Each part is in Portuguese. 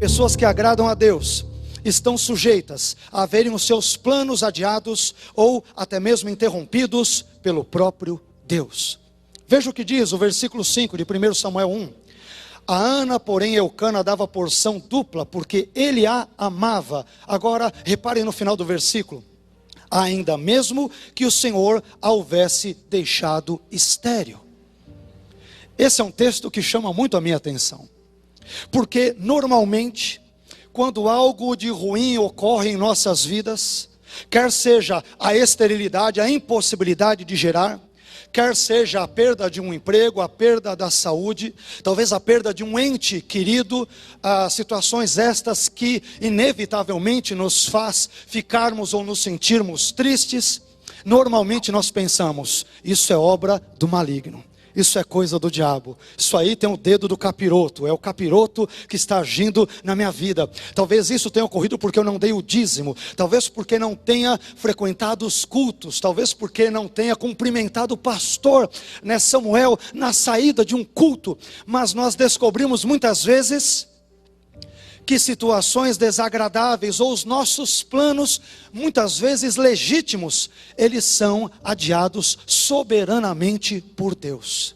Pessoas que agradam a Deus estão sujeitas a verem os seus planos adiados ou até mesmo interrompidos pelo próprio Deus. Veja o que diz o versículo 5 de 1 Samuel 1. A Ana, porém, Eucana dava porção dupla, porque ele a amava. Agora, reparem no final do versículo. Ainda mesmo que o Senhor a houvesse deixado estéril. Esse é um texto que chama muito a minha atenção. Porque, normalmente, quando algo de ruim ocorre em nossas vidas, quer seja a esterilidade, a impossibilidade de gerar, quer seja a perda de um emprego, a perda da saúde, talvez a perda de um ente querido, situações estas que inevitavelmente nos faz ficarmos ou nos sentirmos tristes, normalmente nós pensamos, isso é obra do maligno. Isso é coisa do diabo. Isso aí tem o dedo do capiroto. É o capiroto que está agindo na minha vida. Talvez isso tenha ocorrido porque eu não dei o dízimo. Talvez porque não tenha frequentado os cultos. Talvez porque não tenha cumprimentado o pastor, né, Samuel, na saída de um culto. Mas nós descobrimos muitas vezes que situações desagradáveis ou os nossos planos, muitas vezes legítimos, eles são adiados soberanamente por Deus.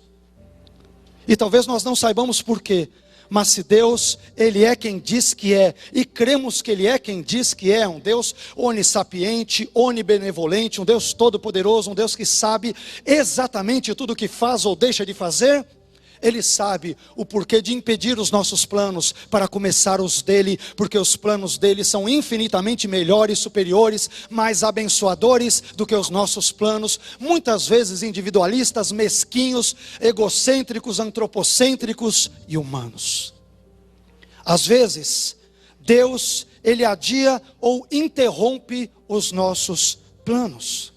E talvez nós não saibamos por quê, mas se Deus, Ele é quem diz que é, e cremos que Ele é quem diz que é, um Deus onissapiente, onibenevolente, um Deus todo-poderoso, um Deus que sabe exatamente tudo o que faz ou deixa de fazer, Ele sabe o porquê de impedir os nossos planos para começar os dele, porque os planos dele são infinitamente melhores, superiores, mais abençoadores do que os nossos planos, muitas vezes individualistas, mesquinhos, egocêntricos, antropocêntricos e humanos. Às vezes, Deus, Ele adia ou interrompe os nossos planos.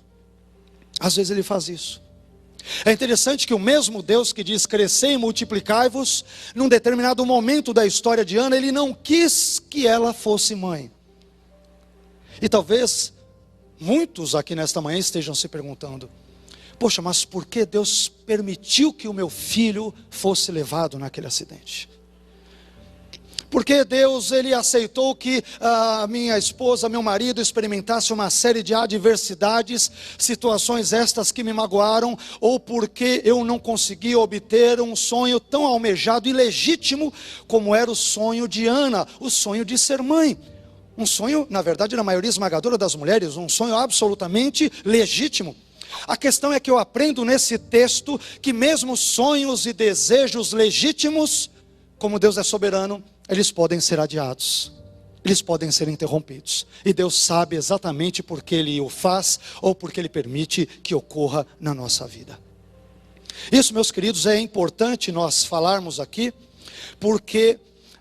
Às vezes Ele faz isso. É interessante que o mesmo Deus que diz crescei e multiplicai-vos, num determinado momento da história de Ana, Ele não quis que ela fosse mãe. E talvez muitos aqui nesta manhã estejam se perguntando, poxa, mas por que Deus permitiu que o meu filho fosse levado naquele acidente? Porque Deus, Ele aceitou que a minha esposa, meu marido experimentasse uma série de adversidades, situações estas que me magoaram, ou porque eu não consegui obter um sonho tão almejado e legítimo como era o sonho de Ana, o sonho de ser mãe. Um sonho, na verdade, na maioria esmagadora das mulheres, um sonho absolutamente legítimo. A questão é que eu aprendo nesse texto que mesmo sonhos e desejos legítimos, como Deus é soberano, eles podem ser adiados, eles podem ser interrompidos. E Deus sabe exatamente por que Ele o faz, ou porque Ele permite que ocorra na nossa vida. Isso, meus queridos, é importante nós falarmos aqui, porque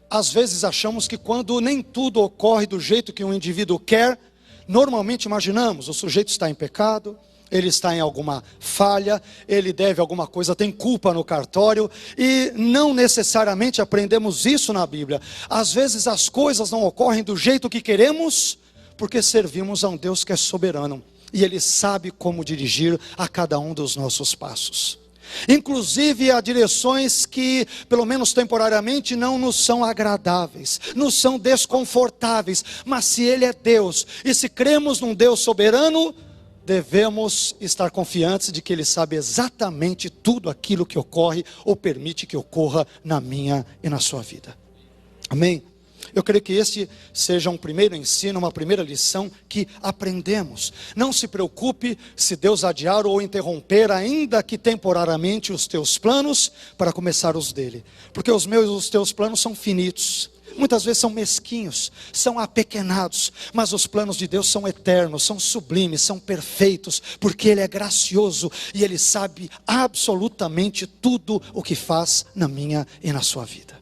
às vezes achamos que quando nem tudo ocorre do jeito que um indivíduo quer, normalmente imaginamos, o sujeito está em pecado, ele está em alguma falha, ele deve alguma coisa, tem culpa no cartório, e não necessariamente aprendemos isso na Bíblia. Às vezes as coisas não ocorrem do jeito que queremos, porque servimos a um Deus que é soberano, e Ele sabe como dirigir a cada um dos nossos passos. Inclusive há direções que, pelo menos temporariamente, não nos são agradáveis, nos são desconfortáveis, mas se Ele é Deus, e se cremos num Deus soberano, devemos estar confiantes de que Ele sabe exatamente tudo aquilo que ocorre ou permite que ocorra na minha e na sua vida. Amém? Eu creio que este seja um primeiro ensino, uma primeira lição que aprendemos. Não se preocupe se Deus adiar ou interromper, ainda que temporariamente, os teus planos para começar os dele. Porque os meus e os teus planos são finitos. Muitas vezes são mesquinhos, são apequenados, mas os planos de Deus são eternos, são sublimes, são perfeitos, porque Ele é gracioso e Ele sabe absolutamente tudo o que faz na minha e na sua vida.